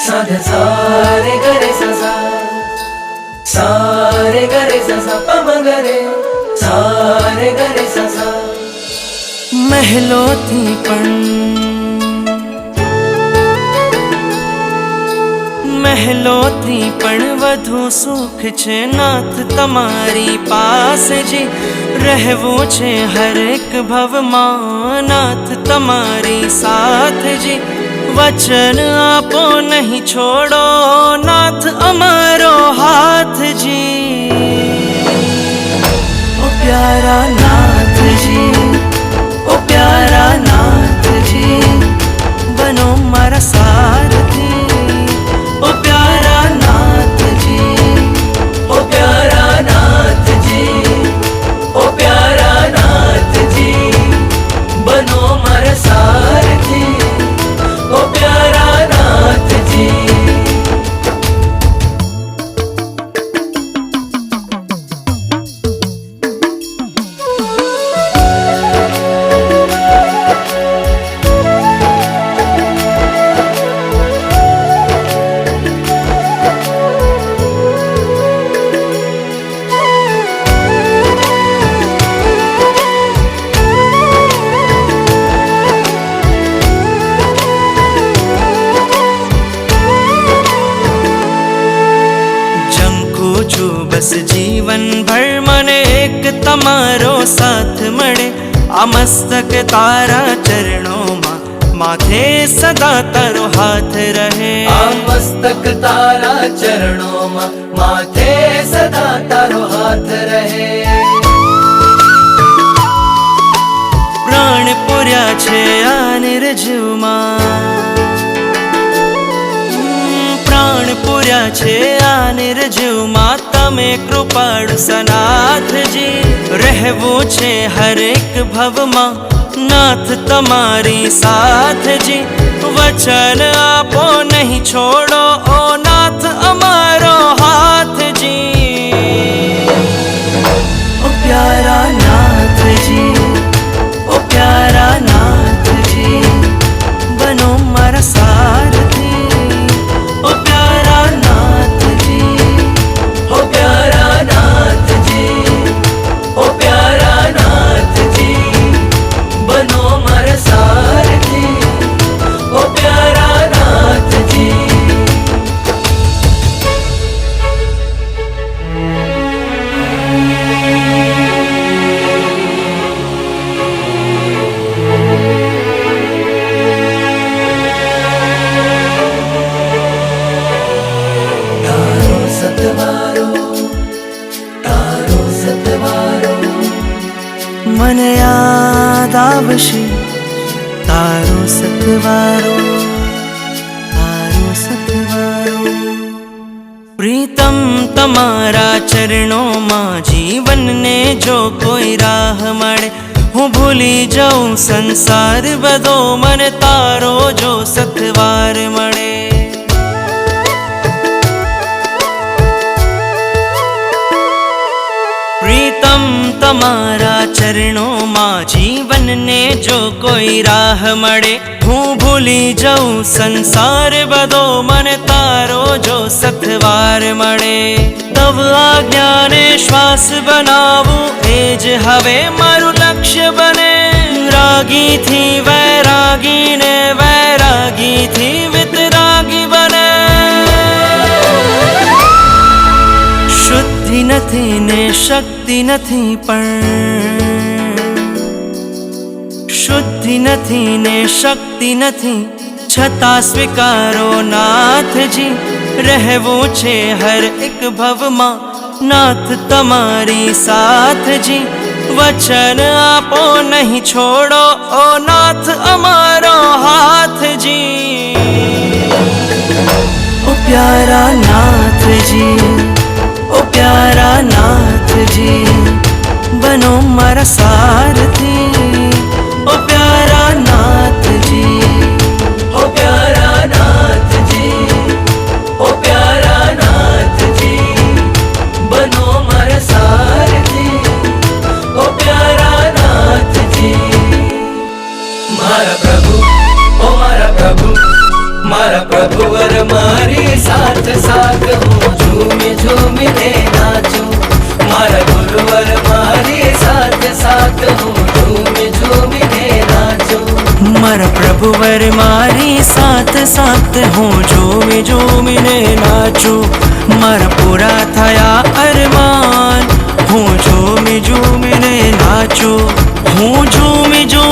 साधे सारे गरे सा सारे गरे सा पम गरे सारे गरे सा। મહેલોથી પણ વધુ સુખ છે નાથ તમારી પાસે જી। રહેવું છે હરેક ભવમાં નાથ તમારી સાથ જી। વચન આપો નહીં છોડો નાથ અમારો હાથ જી। ઓ પ્યારા નાથજી, ઓ પ્યારા નાથજી, બનો મારા સારથી। ઓ પ્યારા નાથજી, ओ प्यारा नाथ जी, ओ प्यारा नाथ जी, बनो मारा सारथी। ओ प्यारा नाथ जी। બસ જીવન ભર મને એક તમારો સાથ મળે। આ મસ્તક તારા ચરણોમાં માથે સદા તારો હાથ રહે। आ मस्तक तारा चरणों माथे सदा तारो हाथ रहे। પ્રાણ પૂર્યા છે આ નિર્જીવમાં, પ્રાણ પૂર્યા છે આ નિર્જીવમાં તમે કૃપાળુ સનાથજી। રહેવું છે હરેક ભવમાં નાથ તમારી સાથજી। વચન આપો નહીં છોડો ઓ નાથ અમારો હાથજી। ઓ પ્યારા નાથજી, ઓ પ્યારા નાથજી, બનો મારા સારથી। ઓ પ્યારા નાથજી, ओ प्यारा नाथ जी, ओ प्यारा नाथ जी, बनो मारा सारथी। ओ प्यारा नाथ जी। तारो सतवारो, तारो सतवारो, મને યાદ આવશે તારો સતવારો, તારો સતવારો। પ્રીતમ તમારા ચરણોમાં જીવનને જો કોઈ રાહ મળે, હું ભૂલી જાઉં સંસાર બધો મને તારો જો સતવાર મળે। પ્રીતમ તમારા ચરણોમાં જીવનને જો કોઈ રાહ મળે, હું ભૂલી જાઉં સંસાર બધો મને તારો જો સતવાર મળે। તવ આજ્ઞાને શ્વાસ બનાવું એ જ હવે મારું લક્ષ્ય બને। રાગીથી વૈરાગીને વૈરાગીથી વિતરાગી બને। શુદ્ધિ નથી ને શક્તિ નથી પણ, શુદ્ધિ નથી ને શક્તિ નથી છતાં સ્વીકારો નાથજી। રહેવું છે હર એક ભવમાં નાથ તમારી સાથજી। વચન આપો નહીં છોડો ઓ નાથ અમારો હાથજી। ઓ પ્યારા નાથજી, ઓ પ્યારા નાથજી, બનો મારા સારથી। ઓ પ્યારા નાથજી, ओ प्यारा नाथ जी, ओ प्यारा नाथ जी, बनो मारा सारथी। ओ प्यारा नाथ जी। मारा प्रभु, ओ मारा प्रभु, मारा प्रभु, ગુરુવર મારી સાથ સાથ હું ઝૂમી ઝૂમીને નાચું મારા ગુરુવર મારી સાથ સાથ હું ઝૂમી ઝૂમીને નાચું મારા પ્રભુવર મારી સાથ સાથ હું ઝૂમી ઝૂમીને નાચું મારા પૂરા થયા અરમાન હું ઝૂમી ઝૂમીને નાચું હું ઝૂમી ઝૂમી